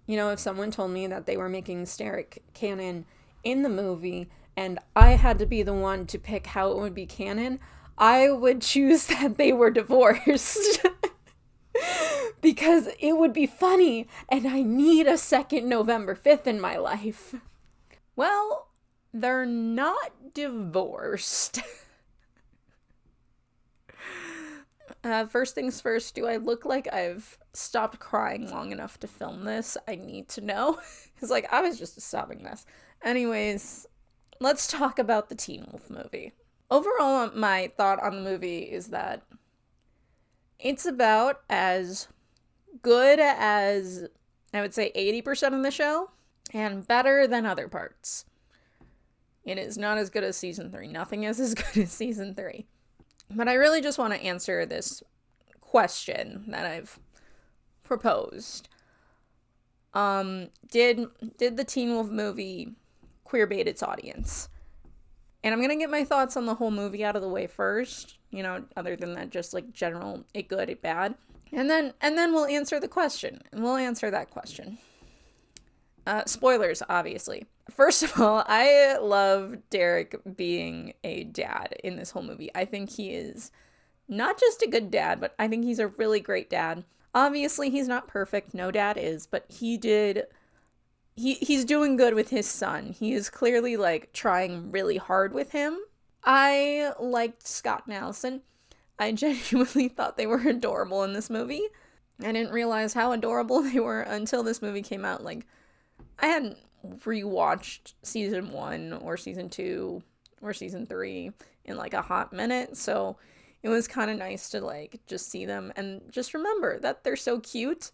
You know, if someone told me that they were making Starrick canon in the movie and I had to be the one to pick how it would be canon, I would choose that they were divorced. Because it would be funny and I need a second November 5th in my life. Well, they're not divorced. First things first, do I look like I've stopped crying long enough to film this? I need to know. Because, like, I was just a sobbing mess. Anyways, let's talk about the Teen Wolf movie. Overall, my thought on the movie is that it's about as good as, I would say, 80% of the show, and better than other parts. It is not as good as season 3. Nothing is as good as season 3. But I really just want to answer this question that I've proposed. Did the Teen Wolf movie queerbait its audience? And I'm gonna get my thoughts on the whole movie out of the way first, you know, other than that, just like general, it good, it bad. And then we'll answer the question. And we'll answer that question. Spoilers, obviously. First of all, I love Derek being a dad in this whole movie. I think he is not just a good dad, but I think he's a really great dad. Obviously, he's not perfect. No dad is, but he's doing good with his son. He is clearly, like, trying really hard with him. I liked Scott and Allison. I genuinely thought they were adorable in this movie. I didn't realize how adorable they were until this movie came out. Like, I hadn't rewatched season 1 or season 2 or season 3 in like a hot minute, so it was kind of nice to like just see them and just remember that they're so cute.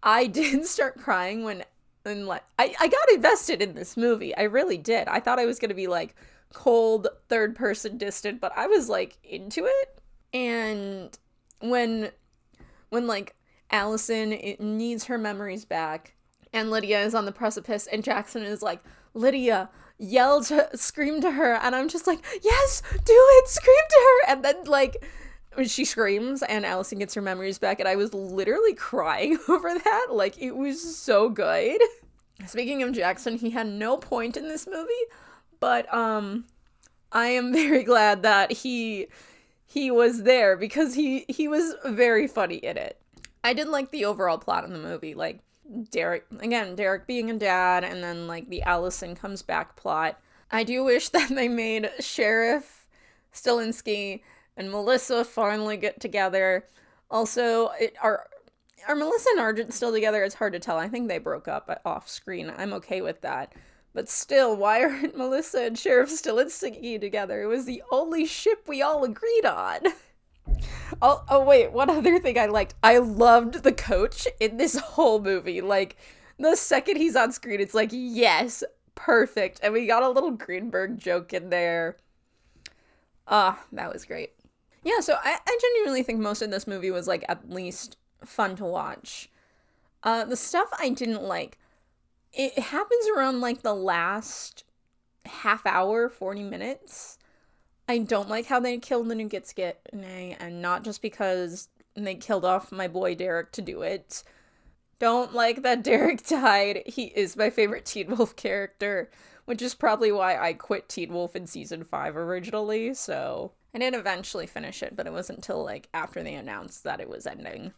I did start crying when like I got invested in this movie. I really did. I thought I was gonna be like cold, third person distant, but I was like into it. And when like Allison needs her memories back and Lydia is on the precipice and Jackson is like, Lydia, scream to her. And I'm just like, yes, do it, scream to her. And then like she screams and Allison gets her memories back and I was literally crying over that. Like, it was so good. Speaking of Jackson, he had no point in this movie, but I am very glad that he was there because he was very funny in it. I did like the overall plot in the movie, like Derek being a dad, and then like the Allison comes back plot. I do wish that they made Sheriff Stilinski and Melissa finally get together. Also, are Melissa and Argent still together? It's hard to tell. I think they broke up off screen. I'm okay with that. But still, why aren't Melissa and Sheriff Stilinski together? It was the only ship we all agreed on. Oh wait, one other thing I liked. I loved the coach in this whole movie. Like, the second he's on screen, it's like, yes, perfect. And we got a little Greenberg joke in there. That was great. Yeah, so I genuinely think most of this movie was, like, at least fun to watch. The stuff I didn't like, it happens around, like, the last half hour, 40 minutes. I don't like how they killed the new Gitskit, and not just because they killed off my boy Derek to do it. Don't like that Derek died. He is my favorite Teen Wolf character, which is probably why I quit Teen Wolf in season 5 originally, so I did eventually finish it, but it wasn't until, like, after they announced that it was ending.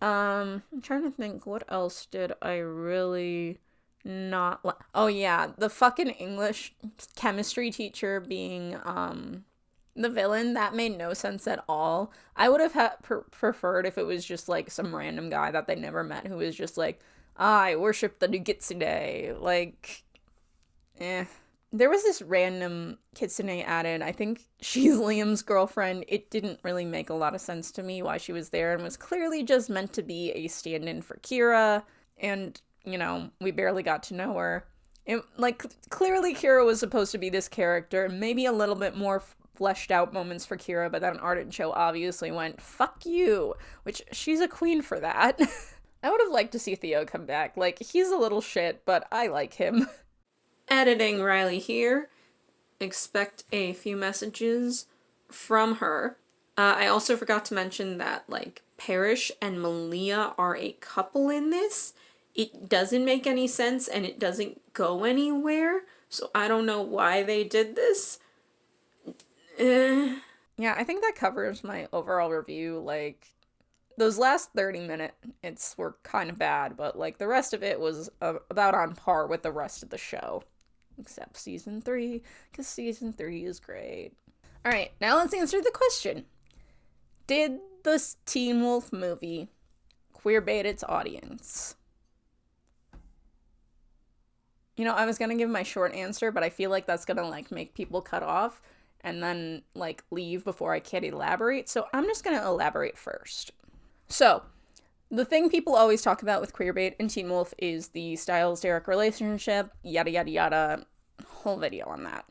I'm trying to think, what else did I really not like? Oh yeah, the fucking English chemistry teacher being, the villain, that made no sense at all. I would have preferred if it was just like some random guy that they never met who was just like, I worship the new Kitsune. Like, There was this random Kitsune added. I think she's Liam's girlfriend. It didn't really make a lot of sense to me why she was there and was clearly just meant to be a stand-in for Kira. And, you know, we barely got to know her. Clearly Kira was supposed to be this character. Maybe a little bit more fleshed out moments for Kira, but then Art and Cho obviously went, fuck you, which she's a queen for that. I would have liked to see Theo come back. Like, he's a little shit, but I like him. Editing Riley here. Expect a few messages from her. I also forgot to mention that, like, Parrish and Malia are a couple in this, it doesn't make any sense and it doesn't go anywhere. So I don't know why they did this. Yeah, I think that covers my overall review. Like, those last 30 minutes were kind of bad, but like the rest of it was about on par with the rest of the show. Except season 3, because season 3 is great. Alright, now let's answer the question. Did this Teen Wolf movie queerbait its audience? You know, I was gonna give my short answer, but I feel like that's gonna, like, make people cut off and then, like, leave before I can elaborate, so I'm just gonna elaborate first. So, the thing people always talk about with queerbait and Teen Wolf is the Stiles-Derek relationship, yada yada yada, whole video on that.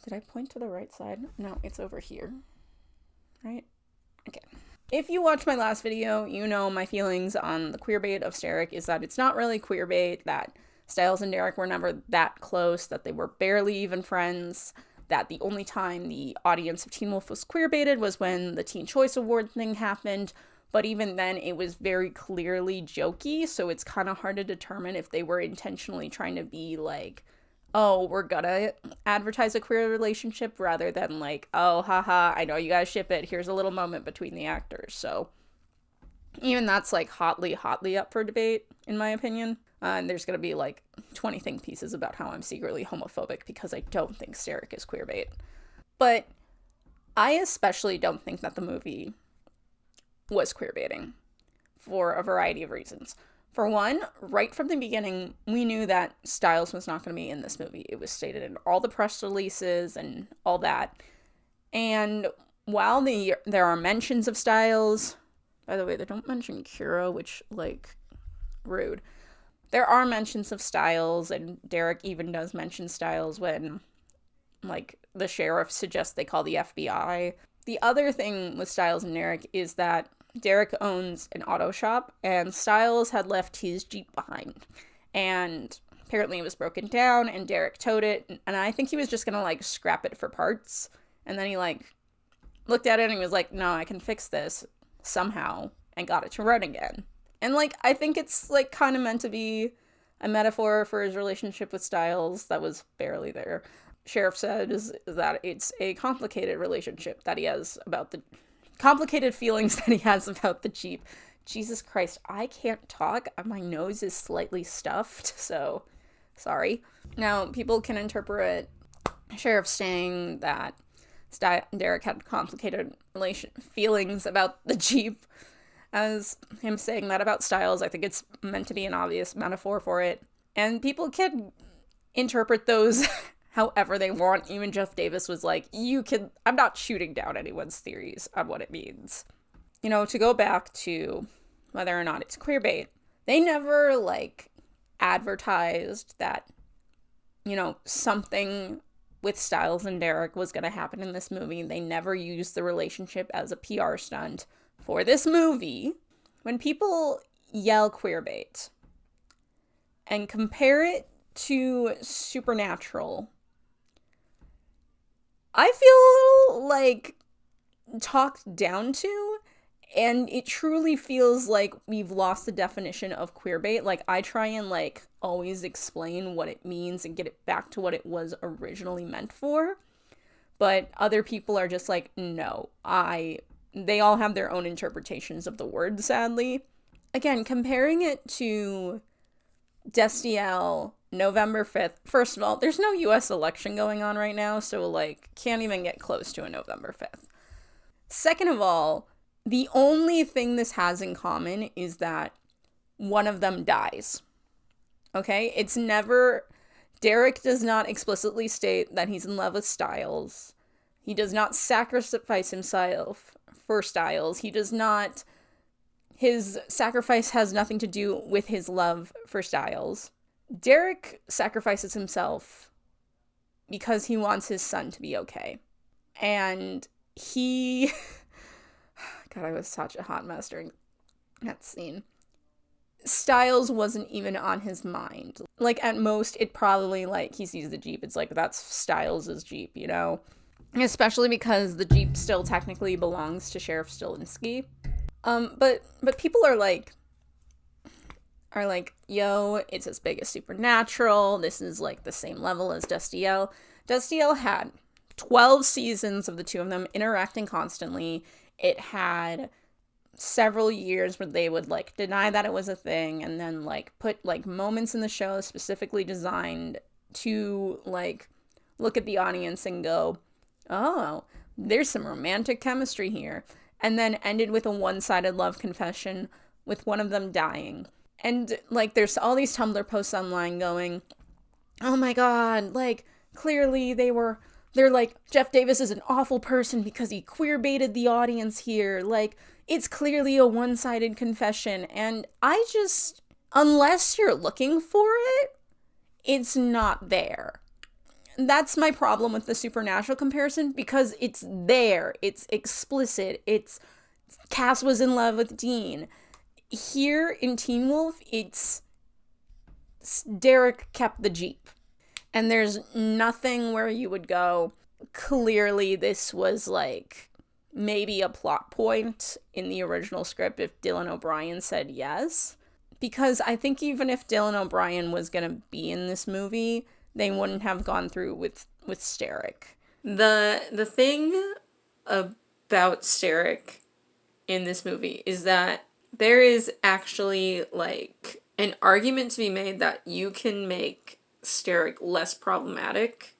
Did I point to the right side? No, it's over here. Right? Okay. If you watched my last video, you know my feelings on the queerbait of Derek is that it's not really queerbait, that Stiles and Derek were never that close, that they were barely even friends, that the only time the audience of Teen Wolf was queerbaited was when the Teen Choice Award thing happened, but even then it was very clearly jokey, so it's kind of hard to determine if they were intentionally trying to be like, oh, we're gonna advertise a queer relationship, rather than like, oh, haha, I know you guys ship it, here's a little moment between the actors. So even that's like hotly up for debate, in my opinion. And there's gonna be like 20 think pieces about how I'm secretly homophobic because I don't think Derek is queerbait. But I especially don't think that the movie was queerbaiting for a variety of reasons. For one, right from the beginning, we knew that Stiles was not going to be in this movie. It was stated in all the press releases and all that. And while there are mentions of Stiles, by the way, they don't mention Kira, which, like, rude. There are mentions of Stiles, and Derek even does mention Stiles when, like, the sheriff suggests they call the FBI. The other thing with Stiles and Derek is that Derek owns an auto shop, and Stiles had left his Jeep behind. And apparently it was broken down, and Derek towed it, and I think he was just gonna, like, scrap it for parts. And then he, like, looked at it and he was like, no, I can fix this somehow, and got it to run again. And, like, I think it's, like, kind of meant to be a metaphor for his relationship with Stiles that was barely there. Sheriff says that it's a complicated relationship that he has about the complicated feelings that he has about the Jeep. Jesus Christ, I can't talk. My nose is slightly stuffed, so sorry. Now, people can interpret Sheriff saying that Derek had complicated feelings about the Jeep as him saying that about Stiles. I think it's meant to be an obvious metaphor for it. And people can interpret those however they want. Even Jeff Davis was like, I'm not shooting down anyone's theories on what it means. You know, to go back to whether or not it's queerbait, they never, like, advertised that, you know, something with Stiles and Derek was going to happen in this movie. They never used the relationship as a PR stunt for this movie. When people yell queerbait and compare it to Supernatural, I feel a little, like, talked down to, and it truly feels like we've lost the definition of queerbait. Like, I try and, like, always explain what it means and get it back to what it was originally meant for, but other people are just like, no, they all have their own interpretations of the word, sadly. Again, comparing it to Destiel, November 5th. First of all, there's no US election going on right now, so, like, can't even get close to a November 5th. Second of all, the only thing this has in common is that one of them dies. Okay? It's never... Derek does not explicitly state that he's in love with Stiles. He does not sacrifice himself for Stiles. He does not... His sacrifice has nothing to do with his love for Stiles. Derek sacrifices himself because he wants his son to be okay. And he... God, I was such a hot mess during that scene. Stiles wasn't even on his mind. Like, at most, it probably, like, he sees the Jeep. It's like, that's Stiles' Jeep, you know? Especially because the Jeep still technically belongs to Sheriff Stilinski. But people are like, are like, yo, it's as big as Supernatural. This is like the same level as Dustiel. Dustiel had 12 seasons of the two of them interacting constantly. It had several years where they would like deny that it was a thing and then like put like moments in the show specifically designed to like look at the audience and go, oh, there's some romantic chemistry here. And then ended with a one-sided love confession with one of them dying. And like there's all these Tumblr posts online going, oh my god, like clearly they're like, Jeff Davis is an awful person because he queer baited the audience here. Like, it's clearly a one-sided confession. And I just, unless you're looking for it, it's not there. That's my problem with the Supernatural comparison, because it's there. It's explicit. It's Cass was in love with Dean. Here in Teen Wolf, it's Derek kept the Jeep. And there's nothing where you would go, clearly this was like maybe a plot point in the original script if Dylan O'Brien said yes. Because I think even if Dylan O'Brien was going to be in this movie, they wouldn't have gone through with Steric. The thing about Steric in this movie is that there is actually like an argument to be made that you can make Steric less problematic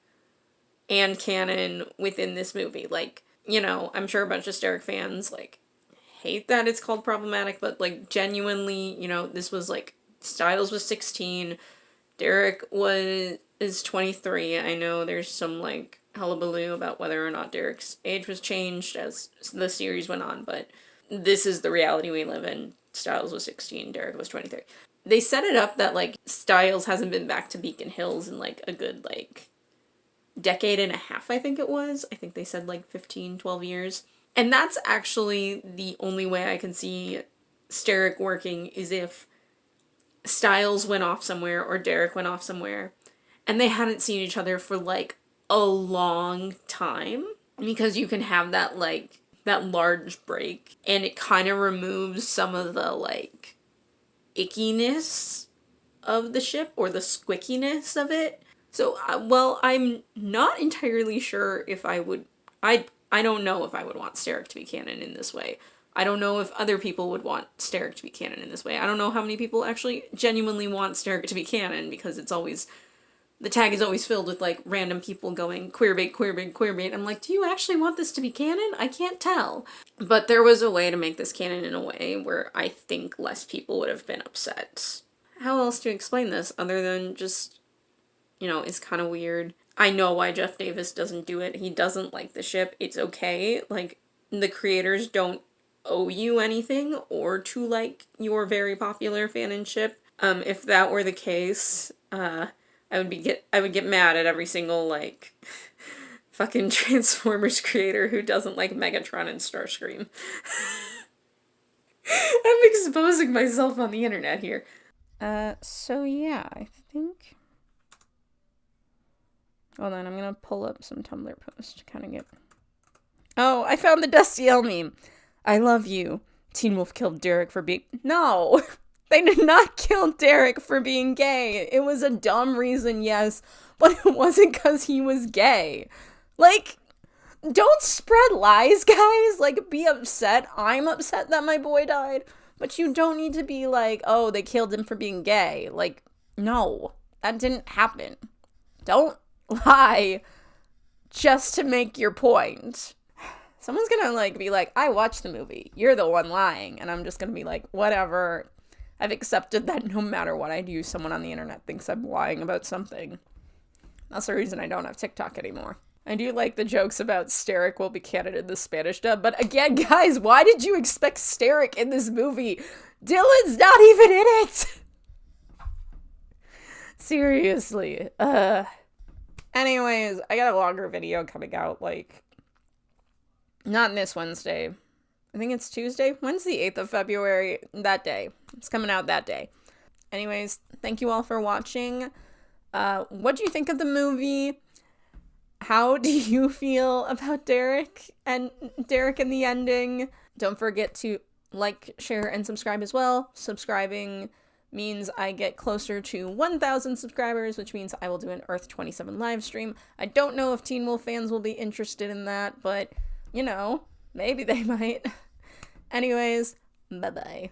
and canon within this movie. Like, you know, I'm sure a bunch of Steric fans like hate that it's called problematic, but like genuinely, you know, this was like Styles was 16, Derek is 23. I know there's some like hullabaloo about whether or not Derek's age was changed as the series went on, but this is the reality we live in. Styles was 16, Derek was 23. They set it up that, like, Styles hasn't been back to Beacon Hills in, like, a good, like, decade and a half, I think it was. I think they said, like, 15, 12 years. And that's actually the only way I can see Steric working, is if Styles went off somewhere or Derek went off somewhere and they hadn't seen each other for, like, a long time. Because you can have that, like, that large break and it kind of removes some of the, like, ickiness of the ship or the squickiness of it. So, well, I'm not entirely sure if I would, I don't know if I would want Steric to be canon in this way. I don't know if other people would want Steric to be canon in this way. I don't know how many people actually genuinely want Steric to be canon, because it's always, the tag is always filled with like random people going queerbait, queerbait, queerbait. I'm like, do you actually want this to be canon? I can't tell. But there was a way to make this canon in a way where I think less people would have been upset. How else to explain this other than just, you know, it's kind of weird. I know why Jeff Davis doesn't do it. He doesn't like the ship. It's okay. Like, the creators don't owe you anything or to like your very popular fan and ship. If that were the case, I would get mad at every single, like, fucking Transformers creator who doesn't like Megatron and Starscream. I'm exposing myself on the internet here. So yeah, I think... Hold on, I'm gonna pull up some Tumblr posts to kind of get... Oh, I found the Dustiel meme. I love you. Teen Wolf killed Derek for being... No! They did not kill Derek for being gay. It was a dumb reason, yes, but it wasn't because he was gay. Like, don't spread lies, guys. Like, be upset. I'm upset that my boy died, but you don't need to be like, oh, they killed him for being gay. Like, no, that didn't happen. Don't lie just to make your point. Someone's gonna, like, be like, I watched the movie. You're the one lying. And I'm just gonna be like, whatever. I've accepted that no matter what I do, someone on the internet thinks I'm lying about something. That's the reason I don't have TikTok anymore. I do like the jokes about Steric will be canon in the Spanish dub, but again, guys, why did you expect Steric in this movie? Dylan's not even in it! Seriously. Anyways, I got a longer video coming out, like, not this Wednesday. I think it's Tuesday. When's the 8th of February? That day. It's coming out that day. Anyways, thank you all for watching. What do you think of the movie? How do you feel about Derek and the ending? Don't forget to like, share, and subscribe as well. Subscribing means I get closer to 1,000 subscribers, which means I will do an Earth 27 live stream. I don't know if Teen Wolf fans will be interested in that, but, maybe they might. Anyways, bye-bye.